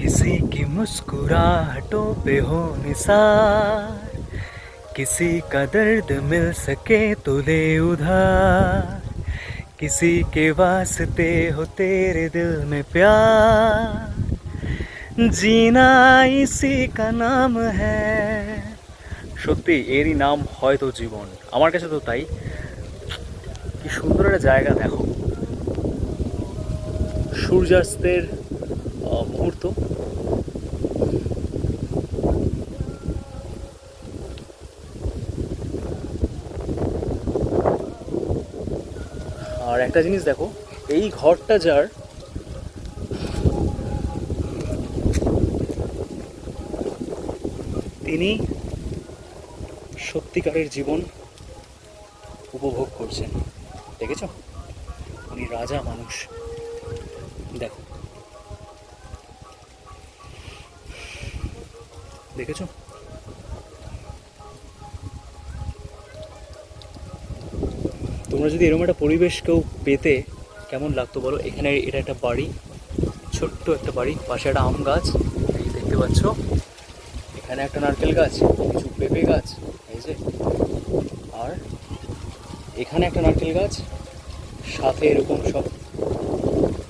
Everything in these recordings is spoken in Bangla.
किसी की मुस्कुराहटों पे हो निसार, किसी का दर्द मिल सके तो ले उधार, किसी के वास्ते हो तेरे दिल में प्यार, जीना इसी का नाम है। সত্যি এরই নাম হয়তো জীবন, আমার কাছে তো তাই। কি সুন্দর একটা জায়গা দেখো, সূর্যাস্তের মুহূর্ত। আর একটা জিনিস দেখো, এই ঘরটা যার, তিনি সত্যিকারের জীবন উপভোগ করছেন। দেখেছ, উনি রাজা মানুষ। দেখো, দেখেছ, তোমরা যদি এরকম একটা পরিবেশ কেউ পেতে কেমন লাগতো বলো। এখানে এটা একটা বাড়ি, ছোট্ট একটা বাড়ি, পাশে একটা আম গাছ, এই দেখতে পাচ্ছ, এখানে একটা নারকেল গাছ, কিছু পেঁপে গাছ, এই যে, আর এখানে একটা নারকেল গাছ, সাথে এরকম সব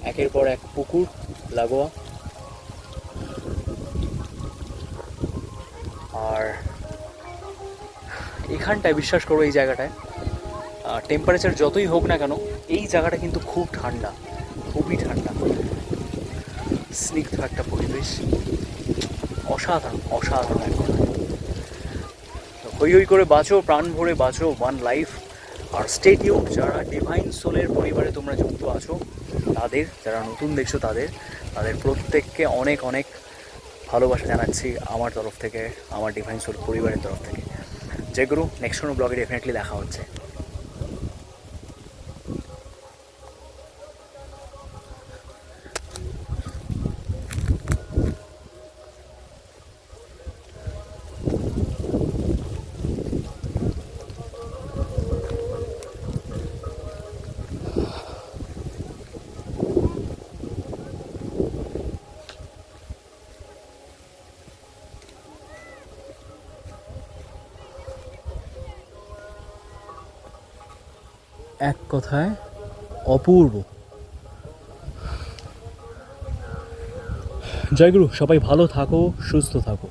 একের পর এক পুকুর লাগোয়া। আর এখানটায় বিশ্বাস করো, এই জায়গাটায় টেম্পারেচার যতই হোক না কেন, এই জায়গাটা কিন্তু খুব ঠান্ডা, খুবই ঠান্ডা, স্নিগ্ধ একটা পরিবেশ, অসাধারণ অসাধারণ একবার। হই হই করে বাঁচো, প্রাণ ভরে বাঁচো, ওয়ান লাইফ। আর স্টে টিউনড, যারা ডিভাইন সোলের পরিবারে তোমরা যুক্ত আছো তাদের, যারা নতুন দেখছো তাদের, তাদের প্রত্যেককে অনেক অনেক ভালোবাসা জানাচ্ছি আমার তরফ থেকে, আমার ডিভাইন সোল পরিবারের তরফ থেকে। জয় গুরু। নেক্সট কোনো ব্লগে ডেফিনেটলি দেখা হচ্ছে। এক কথায় অপূর্ব। জয় গুরু। সবাই ভালো থাকো, সুস্থ থাকো।